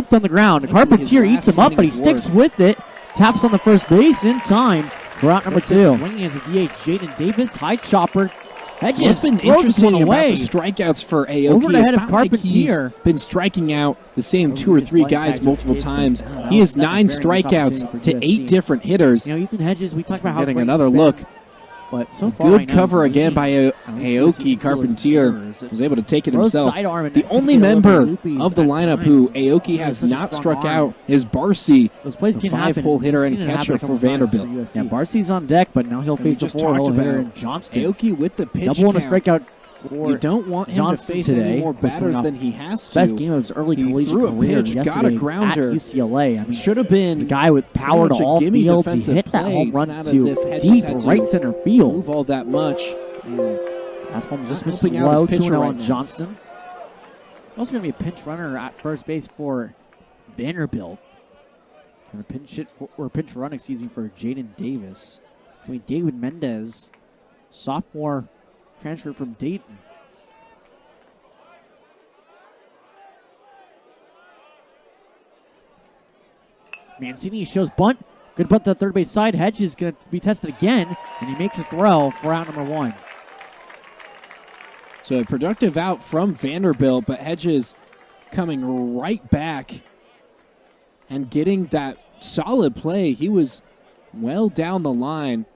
knocked on the ground. Carpentier eats him up, but he sticks with it. Taps on the first base in time for out number 2. Swinging as a DH, Jaden Davis, high chopper. Hedges What's been interesting about the strikeouts for Aoki, over the head it's of not like Carpentier. he's been striking out the same 2 or 3 guys multiple times. He has 9 strikeouts to 8 different hitters. You know, Ethan Hedges, we talked about how getting another look. But so far, good cover again by Aoki. Carpentier was able to take it himself. The only member of the lineup who Aoki has not struck out is Barcy, the 5-hole hitter and catcher for Vanderbilt. Yeah, Barcy's on deck, but now he'll face a 4-hole hitter in Johnston. Aoki with the pitch double and a strikeout. You don't want him to face any more batters than he has to. Best game of his early collegiate career pitch, got a grounder at UCLA. I mean, should have been a guy with power to all fields. He hit that home run to deep right center field. Move all that much. Fastball just missed low. 2-0 on Johnston. Also going to be a pinch runner at first base for Vanderbilt. And a pinch run, for Jaden Davis. It's going to be David Mendez, sophomore. Transfer from Dayton. Mancini shows bunt. Good bunt to the third base side. Hedge is going to be tested again, and he makes a throw for out number 1. So a productive out from Vanderbilt, but Hedges coming right back and getting that solid play. He was well down the line,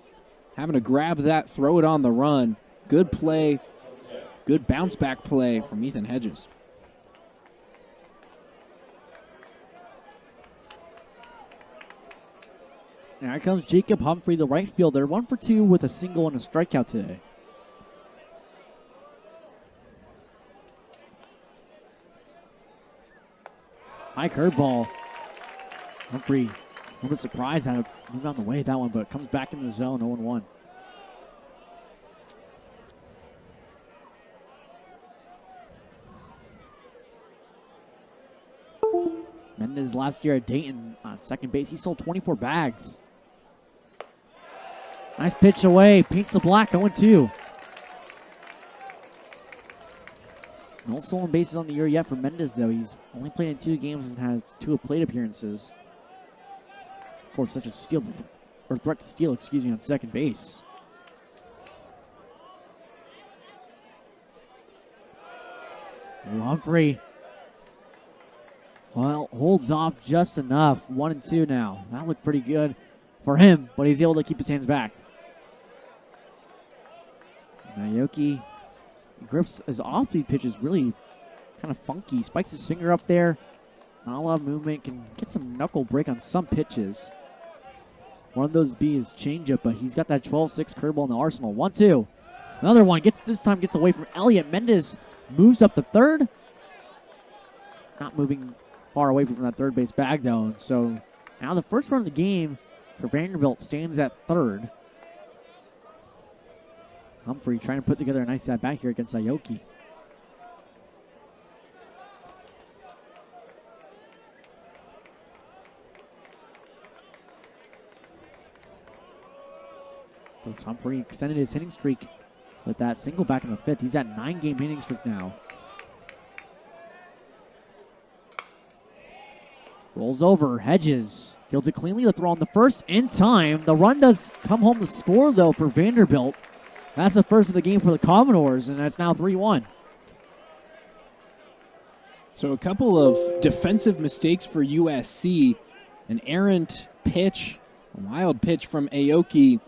having to grab that, throw it on the run. Good play, good bounce back play from Ethan Hedges. Here comes Jacob Humphrey, the right fielder. 1 for 2 with a single and a strikeout today. High curveball. Humphrey, a little bit surprised how to move on the way that one, but comes back in the zone, 0-1. Mendez last year at Dayton on second base. He sold 24 bags. Nice pitch away. Paints the black. 0-2. No stolen bases on the year yet for Mendez, though. He's only played in 2 games and has 2 plate appearances. Of course, such a steal, or threat to steal, on second base. Humphrey. Well, holds off just enough. 1-2 now. That looked pretty good for him, but he's able to keep his hands back. Aoki grips his off-speed pitches really kind of funky. Spikes his finger up there. Not a lot of movement. Can get some knuckle break on some pitches. One of those be his changeup, but he's got that 12-6 curveball in the arsenal. 1-2. Another one. This time gets away from Elliott. Mendez moves up to third. Not moving far away from that third base bag, though. So now the first run of the game for Vanderbilt stands at third. Humphrey trying to put together a nice at-bat here against Aoki. Humphrey extended his hitting streak with that single back in the 5th. He's at 9-game hitting streak now. Rolls over, Hedges fields it cleanly. The throw on the first in time. The run does come home to score, though, for Vanderbilt. That's the first of the game for the Commodores, and that's now 3-1. So a couple of defensive mistakes for USC. An errant pitch, a wild pitch from Aoki.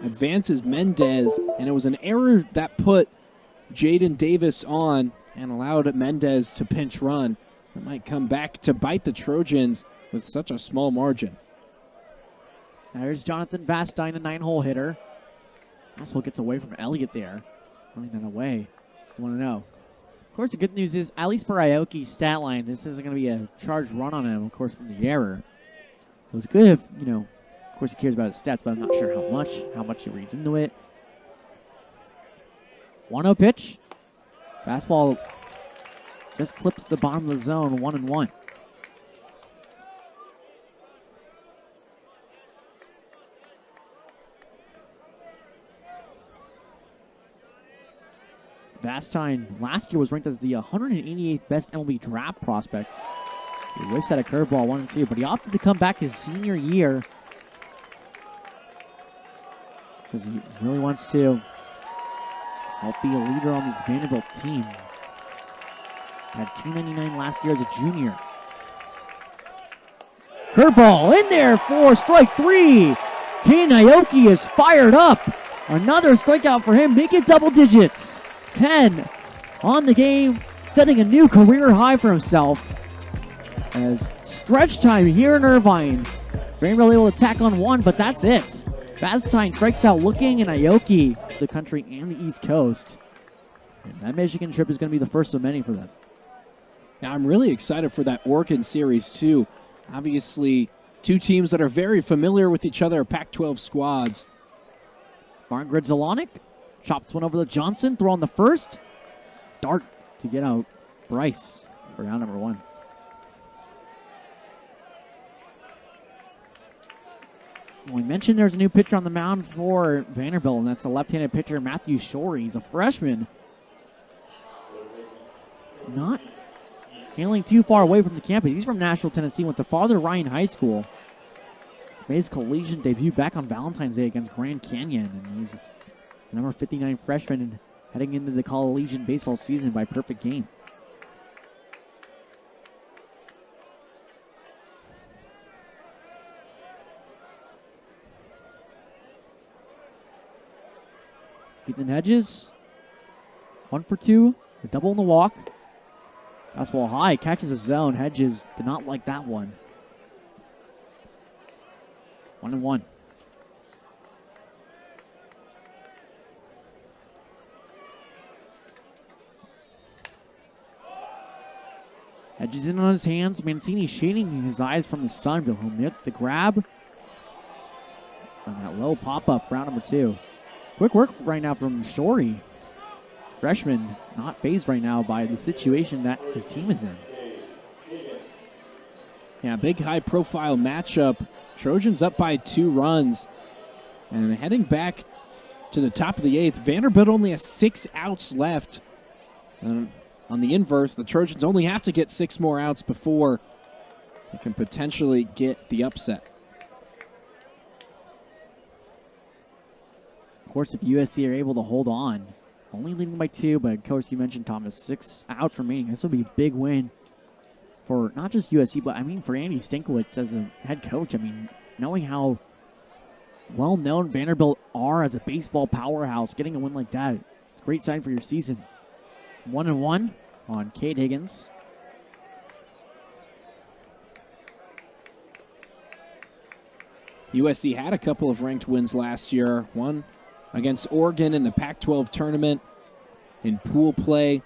Advances Mendez, and it was an error that put Jaden Davis on and allowed Mendez to pinch run. It might come back to bite the Trojans with such a small margin. There's Jonathan Vastine, a 9-hole hitter. Fastball gets away from Elliott there. Running that away. You want to know. Of course, the good news is, at least for Aoki's stat line, this isn't going to be a charged run on him, of course, from the error. So it's good if, of course he cares about his stats, but I'm not sure how much he reads into it. 1-0 pitch. Fastball just clips the bottom of the zone, 1-1. Vastine last year was ranked as the 188th best MLB draft prospect. He whiffs at a curveball 1-2, but he opted to come back his senior year because he really wants to help be a leader on this Vanderbilt team. Had 299 last year as a junior. Curveball in there for strike 3. Ken Aoki is fired up. Another strikeout for him, make it double digits. 10 on the game, setting a new career high for himself. As stretch time here in Irvine. Vanderbilt able to tack on 1, but that's it. Vastine strikes out looking, and Aoki, the country and the East Coast. And that Michigan trip is going to be the first of many for them. Now, I'm really excited for that Oregon series, too. Obviously, two teams that are very familiar with each other, Pac-12 squads. Martin Gridzolonic chops one over to Johnson, throw on the first. Dart to get out Bryce for round number 1. We mentioned there's a new pitcher on the mound for Vanderbilt, and that's a left-handed pitcher, Matthew Shorey. He's a freshman. Not hailing too far away from the campus. He's from Nashville, Tennessee, went to Father Ryan High School. Made his collegiate debut back on Valentine's Day against Grand Canyon, and he's the number 59 freshman and heading into the collegiate baseball season by perfect game. Ethan Hedges, 1 for 2, a double in the walk. Fastball high, catches a zone. Hedges did not like that one. 1-1. Hedges in on his hands. Mancini shading his eyes from the sun, but he'll miss the grab. And that low pop-up, round number 2. Quick work right now from Shorey. Freshman not fazed right now by the situation that his team is in. Yeah, big high-profile matchup. Trojans up by 2 runs. And heading back to the top of the 8th, Vanderbilt only has 6 outs left. And on the inverse, the Trojans only have to get 6 more outs before they can potentially get the upset. Of course, if USC are able to hold on, only leading by 2, but of course you mentioned, Thomas, 6 outs remaining. This will be a big win for not just USC, but I mean for Andy Stankiewicz as a head coach. I mean, knowing how well-known Vanderbilt are as a baseball powerhouse, getting a win like that, great sign for your season. 1-1 on Cade Higgins. USC had a couple of ranked wins last year. One against Oregon in the Pac-12 tournament in pool play.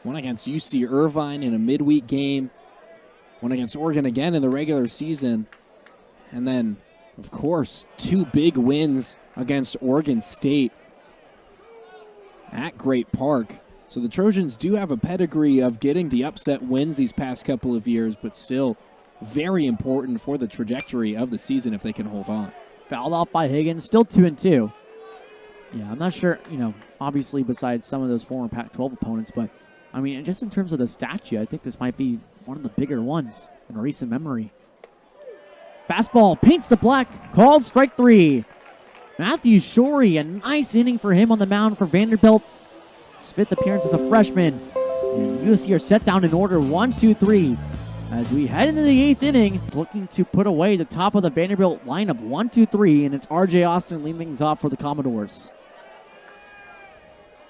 One against UC Irvine in a midweek game. One against Oregon again in the regular season. And then, of course, 2 big wins against Oregon State at Great Park. So the Trojans do have a pedigree of getting the upset wins these past couple of years, but still very important for the trajectory of the season if they can hold on. Fouled off by Higgins, still 2-2. Yeah, I'm not sure, obviously besides some of those former Pac-12 opponents, but I mean, just in terms of the statue, I think this might be one of the bigger ones in recent memory. Fastball paints the black, called strike 3. Matthew Shorey, a nice inning for him on the mound for Vanderbilt. His 5th appearance as a freshman. And USC are set down in order 1-2-3. As we head into the 8th inning, it's looking to put away the top of the Vanderbilt lineup 1-2-3, and it's R.J. Austin leading things off for the Commodores.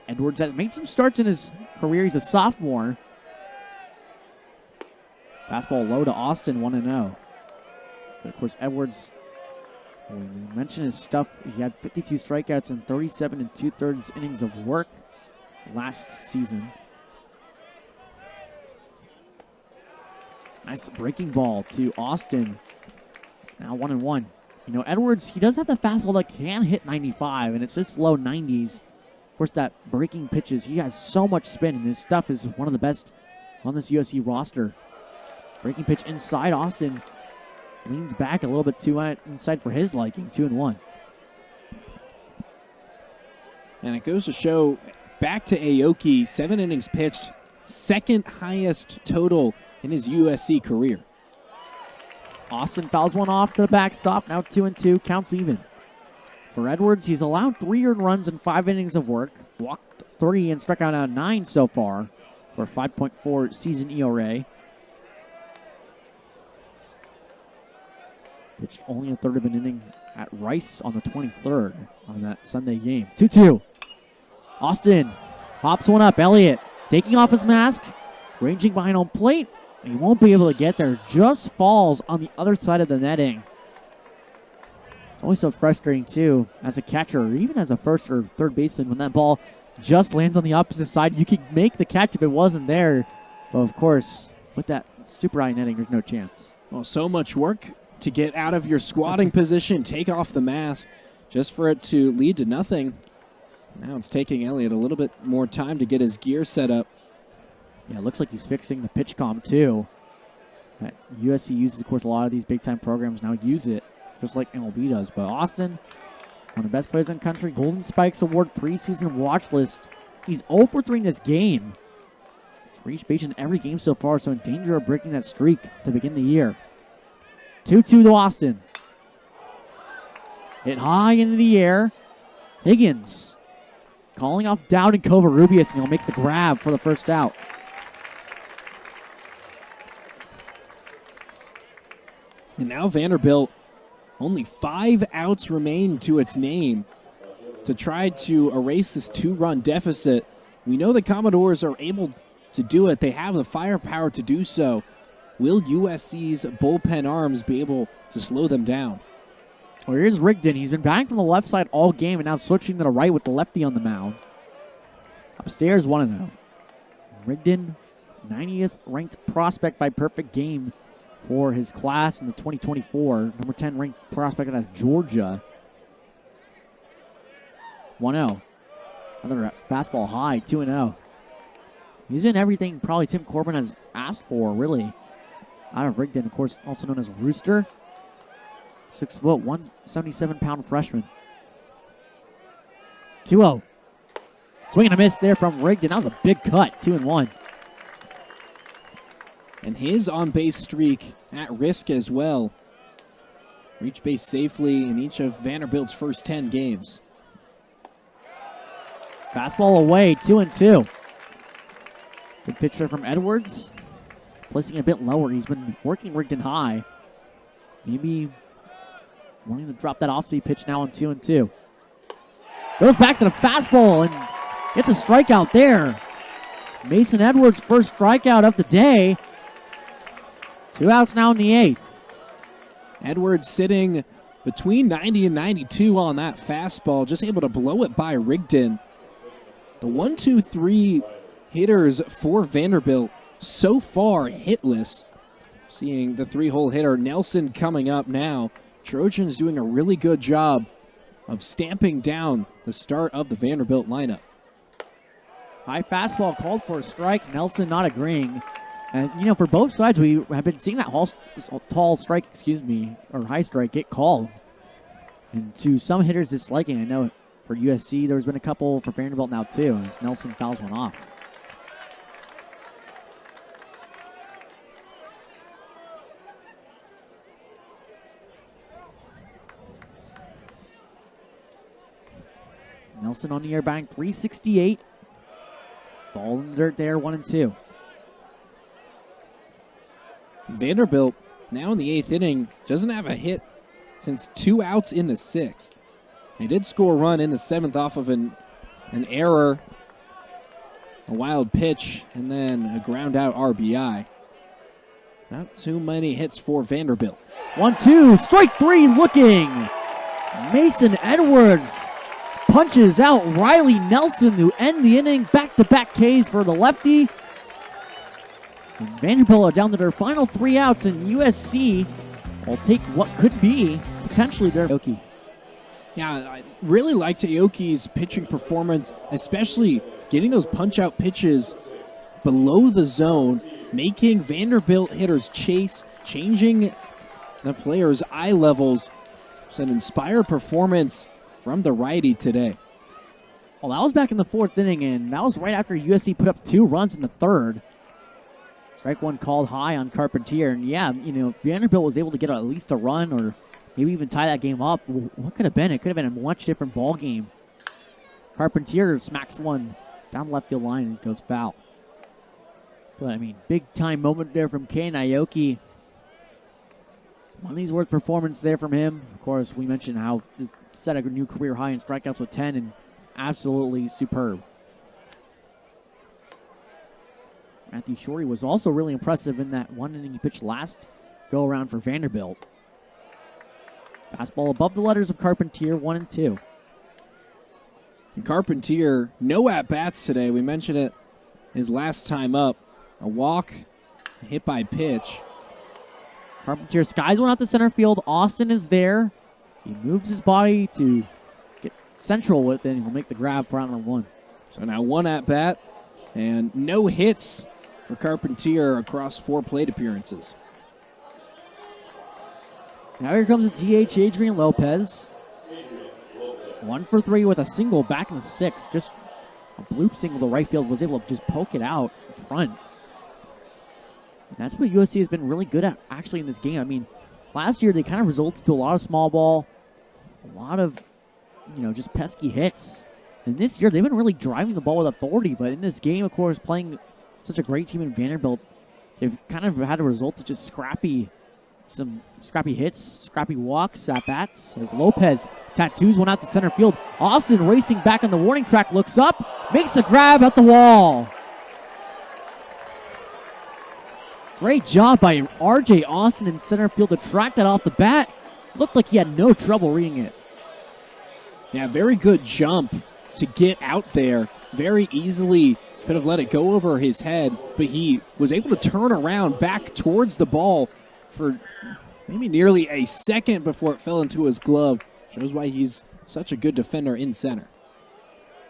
Edwards has made some starts in his career. He's a sophomore. Fastball low to Austin, 1-0. But of course, Edwards, we mentioned his stuff. He had 52 strikeouts and 37 2/3 innings of work last season. Nice breaking ball to Austin. Now 1-1. Edwards, he does have the fastball that can hit 95, and it sits low 90s. Of course, that breaking pitches, he has so much spin, and his stuff is one of the best on this USC roster. Breaking pitch inside. Austin leans back a little bit too inside for his liking. 2-1. And it goes to show, back to Aoki, 7 innings pitched, 2nd highest total in his USC career. Austin fouls one off to the backstop. Now 2-2. Counts even. For Edwards, he's allowed 3 earned runs in 5 innings of work. Walked 3 and struck out 9 so far for a 5.4 season ERA. Pitched only a third of an inning at Rice on the 23rd on that Sunday game. 2-2. Austin pops one up. Elliott taking off his mask, ranging behind home plate. And he won't be able to get there. Just falls on the other side of the netting. It's always so frustrating, too, as a catcher or even as a first or third baseman when that ball just lands on the opposite side. You could make the catch if it wasn't there. But, of course, with that super high netting, there's no chance. Well, so much work to get out of your squatting position, take off the mask, just for it to lead to nothing. Now it's taking Elliott a little bit more time to get his gear set up. Yeah, it looks like he's fixing the pitch comm, too. That USC uses, of course, a lot of these big-time programs now use it, just like MLB does. But Austin, one of the best players in the country, Golden Spikes Award preseason watch list. He's 0 for 3 in this game. He's reached base in every game so far, so in danger of breaking that streak to begin the year. 2-2 to Austin. Hit high into the air. Higgins calling off Dowd and Covarrubias, and he'll make the grab for the first out. And now Vanderbilt, only 5 outs remain to its name to try to erase this 2-run deficit. We know the Commodores are able to do it. They have the firepower to do so. Will USC's bullpen arms be able to slow them down? Well, here's Rigdon. He's been batting from the left side all game and now switching to the right with the lefty on the mound. Upstairs, 1-0. Rigdon, 90th ranked prospect by perfect game for his class in the 2024. Number 10 ranked prospect out of Georgia. 1-0. Another fastball high, 2-0. He's been everything probably Tim Corbin has asked for, really. Out of Rigdon, of course, also known as Rooster. 6 foot, 177-pound freshman. 2-0. Swing and a miss there from Rigdon. That was a big cut, 2-1. And his on-base streak at risk as well. Reached base safely in each of Vanderbilt's first 10 games. Fastball away, 2-2. Good pitch there from Edwards. Placing it a bit lower. He's been working Rigdon high. Maybe wanting to drop that off-speed pitch now on 2-2. Goes back to the fastball and gets a strikeout there. Mason Edwards' first strikeout of the day. 2 outs now in the 8th. Edwards sitting between 90 and 92 on that fastball, just able to blow it by Rigdon. The 1-2-3 hitters for Vanderbilt so far hitless. Seeing the 3-hole hitter Nelson coming up now. Trojans doing a really good job of stamping down the start of the Vanderbilt lineup. High fastball called for a strike. Nelson not agreeing. And, you know, for both sides, we have been seeing that tall strike, or high strike get called. And to some hitters disliking, I know for USC, there's been a couple for Vanderbilt now too, as Nelson fouls one off. Nelson on the air batting .368. Ball in the dirt there, 1-2. Vanderbilt, now in the 8th inning, doesn't have a hit since 2 outs in the 6th. They did score a run in the 7th off of an error, a wild pitch, and then a ground out RBI. Not too many hits for Vanderbilt. 1-2, strike 3 looking. Mason Edwards punches out Riley Nelson to end the inning. Back-to-back Ks for the lefty. And Vanderbilt are down to their final 3 outs, and USC will take what could be potentially their Aoki. Yeah, I really liked Aoki's pitching performance, especially getting those punch-out pitches below the zone, making Vanderbilt hitters chase, changing the players' eye levels. It's an inspired performance from the righty today. Well, that was back in the 4th inning, and that was right after USC put up 2 runs in the 3rd. Strike one called high on Carpentier. And yeah, you know, if Vanderbilt was able to get at least a run or maybe even tie that game up, what could have been? It could have been a much different ball game. Carpentier smacks one down the left field line and goes foul. But, I mean, big-time moment there from Kane Aoki. Money's worth performance there from him. Of course, we mentioned how this set a new career high in strikeouts with 10, and absolutely superb. Matthew Shorey was also really impressive in that one inning he pitched last go-around for Vanderbilt. Fastball above the letters of Carpentier, 1 and 2. And Carpentier, no at-bats today. We mentioned it his last time up. A walk, a hit by pitch. Carpentier skies one out to center field. Austin is there. He moves his body to get central with it, and he'll make the grab for out number 1. So now 1 at-bat and no hits for Carpentier across 4 plate appearances. Now here comes the DH, Adrian Lopez. 1 for 3 with a single back in the 6th. Just a bloop single to right field. Was able to just poke it out in front. And that's what USC has been really good at actually in this game. I mean, last year they kind of resulted to a lot of small ball, a lot of, you know, just pesky hits. And this year they've been really driving the ball with authority. But in this game, of course, playing such a great team in Vanderbilt, they've kind of had a result to just some scrappy hits, scrappy walks, at-bats, as Lopez tattoos one out to center field. Austin racing back on the warning track, looks up, makes the grab at the wall. Great job by R.J. Austin in center field to track that off the bat. Looked like he had no trouble reading it. Yeah, very good jump to get out there. Very easily could have let it go over his head, but he was able to turn around back towards the ball for maybe nearly a second before it fell into his glove. Shows why he's such a good defender in center.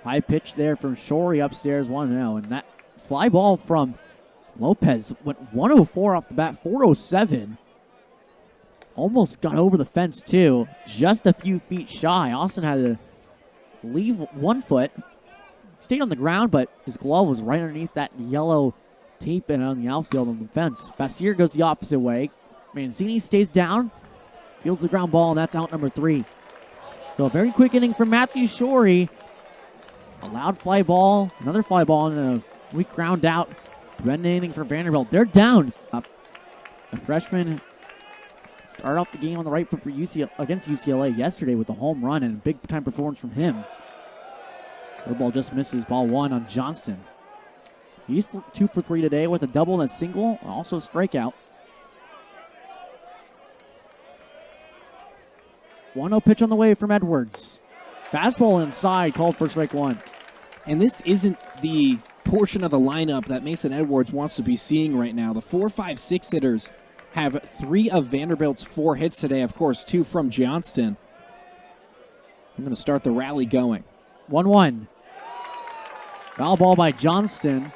High pitch there from Shorey upstairs, 1-0. And that fly ball from Lopez went 104 off the bat, 407. Almost got over the fence, too. Just a few feet shy. Austin had to leave 1 foot. Stayed on the ground, but his glove was right underneath that yellow tape and on the outfield on the fence. Bassier goes the opposite way. Mancini stays down, fields the ground ball, and that's out number 3. So a very quick inning from Matthew Shorey. A loud fly ball, another fly ball, and a weak ground out. Red inning for Vanderbilt. They're down. A freshman started off the game on the right foot for against UCLA yesterday with a home run and a big-time performance from him. Their ball just misses, ball 1 on Johnston. He's 2 for 3 today with a double and a single, and also a strikeout. 1-0 pitch on the way from Edwards. Fastball inside, called for strike 1. And this isn't the portion of the lineup that Mason Edwards wants to be seeing right now. The 4, 5, 6 hitters have 3 of Vanderbilt's 4 hits today. Of course, 2 from Johnston. I'm going to start the rally going. 1-1. Foul ball by Johnston.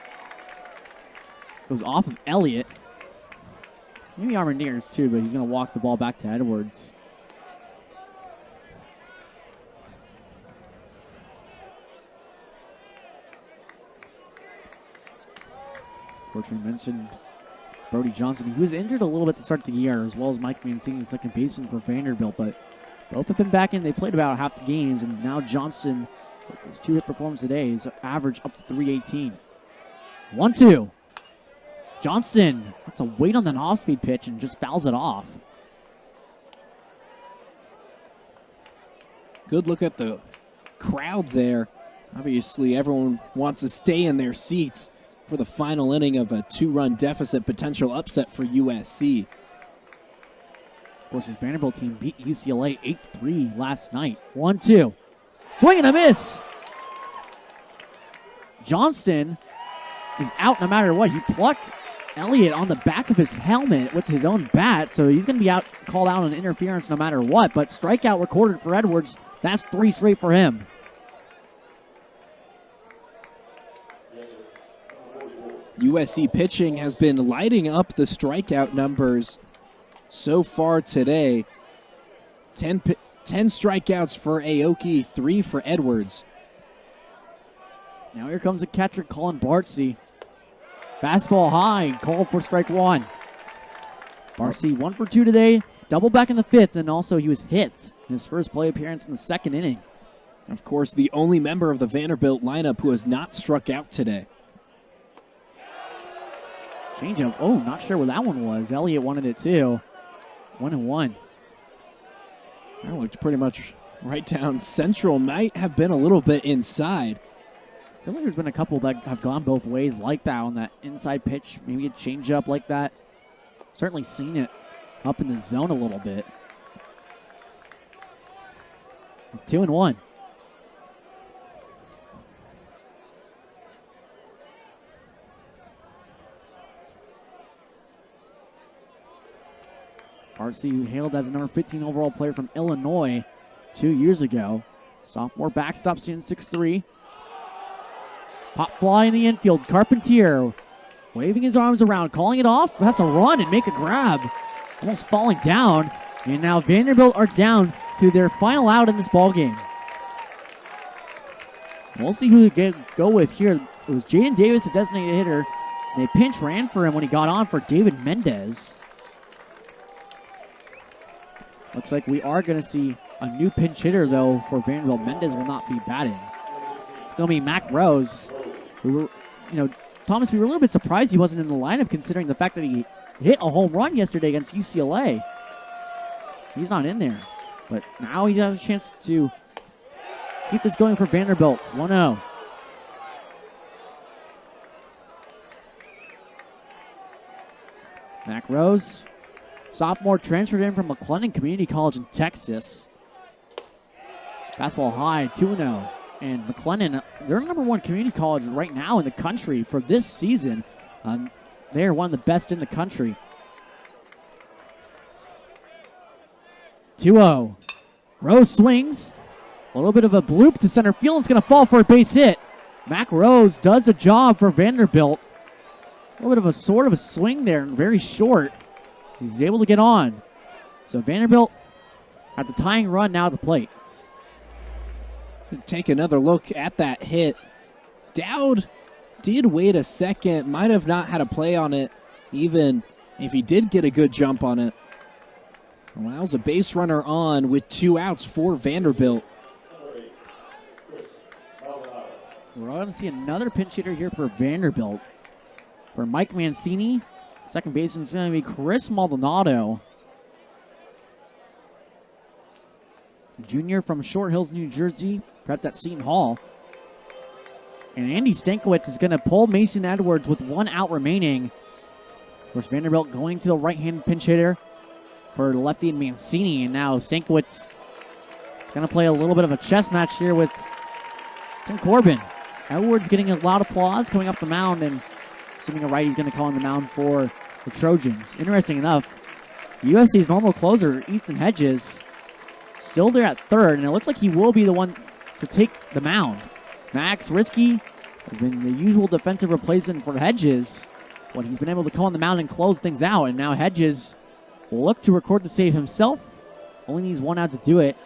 Goes off of Elliott. Maybe Armendariz too, but he's going to walk the ball back to Edwards. Of course, we mentioned Brody Johnson. He was injured a little bit to start the year, as well as Mike Mancini, second baseman for Vanderbilt, but both have been back in. They played about half the games, and now Johnson, with his 2-hit performance today, is average up to 318. 1-2. Johnston gets a wait on that off-speed pitch and just fouls it off. Good look at the crowd there. Obviously, everyone wants to stay in their seats for the final inning of a 2-run deficit potential upset for USC. Of course, his Vanderbilt team beat UCLA 8-3 last night. 1-2. Swing and a miss. Johnston is out no matter what. He plucked Elliott on the back of his helmet with his own bat, so he's going to be called out on interference no matter what. But strikeout recorded for Edwards. That's 3 straight for him. USC pitching has been lighting up the strikeout numbers so far today. 10 strikeouts for Aoki, 3 for Edwards. Now here comes the catcher, Colin Bartsey. Fastball high, called for strike one. Barcy 1 for 2 today, double back in the fifth, and also he was hit in his first play appearance in the second inning. Of course, the only member of the Vanderbilt lineup who has not struck out today. Changeup. Oh, not sure what that one was. Elliott wanted it too. 1-1. That looked pretty much right down central. Might have been a little bit inside. I feel like there's been a couple that have gone both ways like that on that inside pitch. Maybe a changeup like that. Certainly seen it up in the zone a little bit. 2-1. Barcy, hailed as a number 15 overall player from Illinois 2 years ago. Sophomore backstop, seeing 6'3". Pop fly in the infield. Carpentier waving his arms around, calling it off. Has to run and make a grab. Almost falling down. And now Vanderbilt are down to their final out in this ball game. We'll see who they go with here. It was Jaden Davis, a designated hitter. They pinch ran for him when he got on for David Mendez. Looks like we are going to see a new pinch hitter, though, for Vanderbilt. Mendez will not be batting. It's going to be Mac Rose. Who, Thomas, we were a little bit surprised he wasn't in the lineup considering the fact that he hit a home run yesterday against UCLA. He's not in there. But now he has a chance to keep this going for Vanderbilt. 1-0. Mac Rose, sophomore, transferred in from McLennan Community College in Texas. Fastball high, 2-0. And McLennan, they're number one community college right now in the country for this season. They're one of the best in the country. 2-0. Rose swings. A little bit of a bloop to center field. It's going to fall for a base hit. Mac Rose does a job for Vanderbilt. A little bit of a sort of a swing there, very short. He's able to get on. So Vanderbilt at the tying run now at the plate. Take another look at that hit. Dowd did wait a second, might have not had a play on it, even if he did get a good jump on it. Allows a base runner on with 2 outs for Vanderbilt. We're going to see another pinch hitter here for Vanderbilt. For Mike Mancini, second baseman is going to be Chris Maldonado. Junior from Short Hills, New Jersey, prepped at Seton Hall. And Andy Stankiewicz is going to pull Mason Edwards with 1 out remaining. Of course, Vanderbilt going to the right-handed pinch hitter for lefty Mancini. And now Stankiewicz is going to play a little bit of a chess match here with Tim Corbin. Edwards getting a loud applause coming up the mound, and assuming a righty's going to call on the mound for the Trojans. Interesting enough, USC's normal closer, Ethan Hedges, still there at third, and it looks like he will be the one to take the mound. Max Risky has been the usual defensive replacement for Hedges, but he's been able to come on the mound and close things out, and now Hedges will look to record the save himself. Only needs 1 out to do it.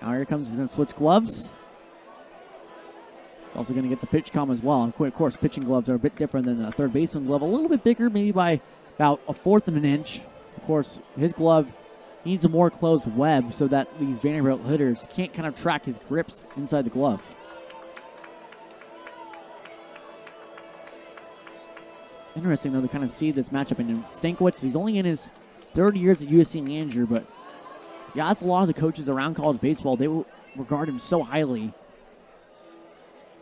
Now here comes, he's going to switch gloves. Also going to get the pitch comm as well. And of course, pitching gloves are a bit different than the third baseman glove. A little bit bigger, maybe by about 1/4 of an inch. Of course, his glove needs a more closed web so that these Vanderbilt hitters can't kind of track his grips inside the glove. Interesting, though, to kind of see this matchup. And Stankiewicz, he's only in his 3rd year as a USC manager, but yeah, that's a lot of the coaches around college baseball. They will regard him so highly.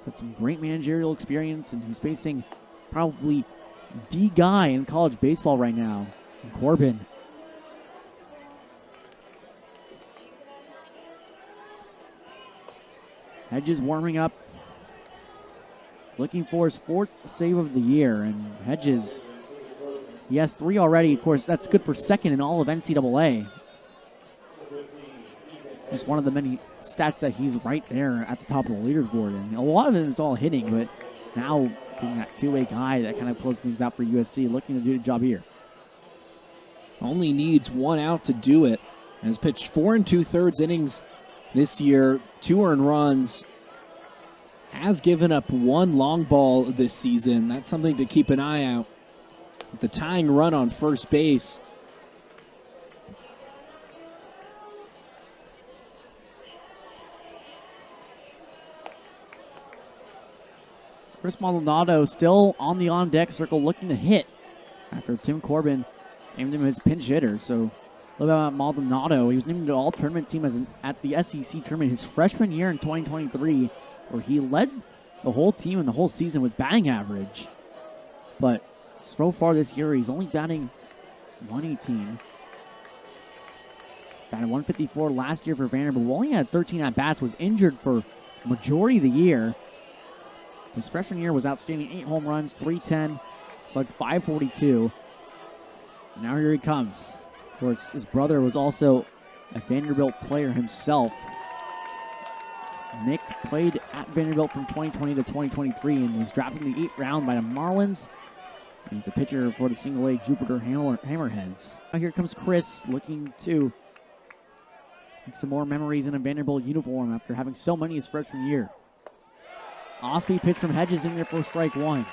Got some great managerial experience, and he's facing probably the guy in college baseball right now, Corbin. Hedges warming up, looking for his 4th save of the year, and Hedges, he has 3 already. Of course, that's good for 2nd in all of NCAA. Just one of the many stats that he's right there at the top of the leaderboard. And a lot of it is all hitting, but now being that two-way guy that kind of closes things out for USC, looking to do the job here. Only needs 1 out to do it. Has pitched 4 2/3 innings this year, 2 earned runs. has given up one long ball this season. That's something to keep an eye out. The tying run on first base. Chris Maldonado still on the on-deck circle looking to hit after Tim Corbin named him his pinch hitter. So a little bit about Maldonado. He was named to the all-tournament team at the SEC tournament his freshman year in 2023, where he led the whole team and the whole season with batting average. But so far this year, he's only batting 118. Batted 154 last year for Vanderbilt. Only had 13 at-bats, was injured for the majority of the year. His freshman year was outstanding. 8 home runs, 310, slugged .542. Now here he comes. Of course, his brother was also a Vanderbilt player himself. Nick played at Vanderbilt from 2020 to 2023 and was drafted in the 8th round by the Marlins. And he's a pitcher for the single-A Jupiter Hammerheads. Now here comes Chris looking to make some more memories in a Vanderbilt uniform after having so many his freshman year. Off-speed pitch from Hedges in there for strike one.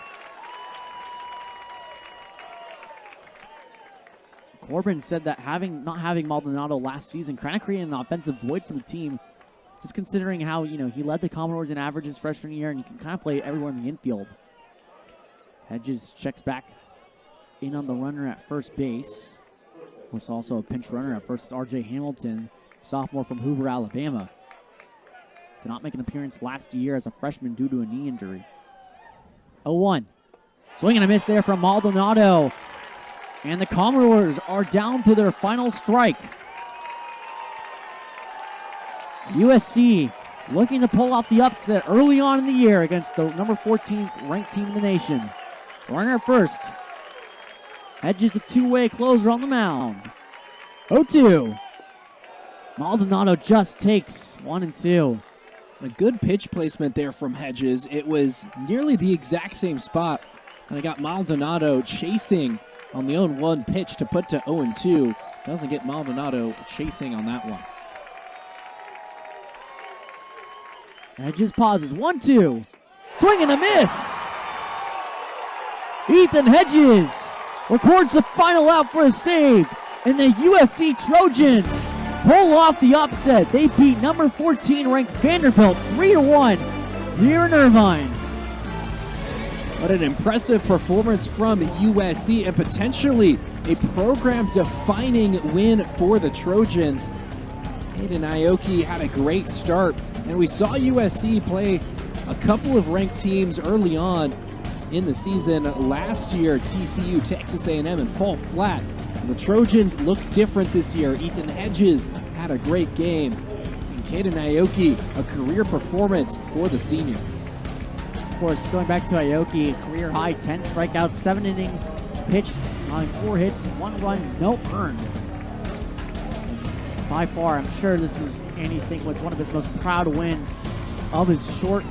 Corbin said that not having Maldonado last season kind of created an offensive void for the team, just considering how, he led the Commodores in averages freshman year and he can kind of play everywhere in the infield. Hedges checks back in on the runner at first base. Of course, also a pinch runner at first, R.J. Hamilton, sophomore from Hoover, Alabama. Did not make an appearance last year as a freshman due to a knee injury. 0-1. Swing and a miss there from Maldonado. And the Commodores are down to their final strike. USC looking to pull off the upset early on in the year against the number 14th ranked team in the nation. Runner at first. Hedges a two-way closer on the mound. 0-2. Maldonado just takes 1 and 2. A good pitch placement there from Hedges. It was nearly the exact same spot. And I got Maldonado chasing on the 0-1 pitch to put to 0-2. Doesn't get Maldonado chasing on that one. Hedges pauses. 1-2. Swing and a miss. Ethan Hedges records the final out for a save. And the USC Trojans pull off the upset. They beat number 14 ranked Vanderbilt 3-1 here in Irvine. What an impressive performance from USC and potentially a program-defining win for the Trojans. Aiden Aoki had a great start, and we saw USC play a couple of ranked teams early on in the season. Last year, TCU, Texas A&M, and fall flat. The Trojans look different this year. Ethan Hedges had a great game. And Caden Aoki, a career performance for the senior. Of course, going back to Aoki, career high 10 strikeouts, 7 innings, pitched on 4 hits, 1 run, no earned. By far, I'm sure this is Andy Stankwitz, one of his most proud wins of his short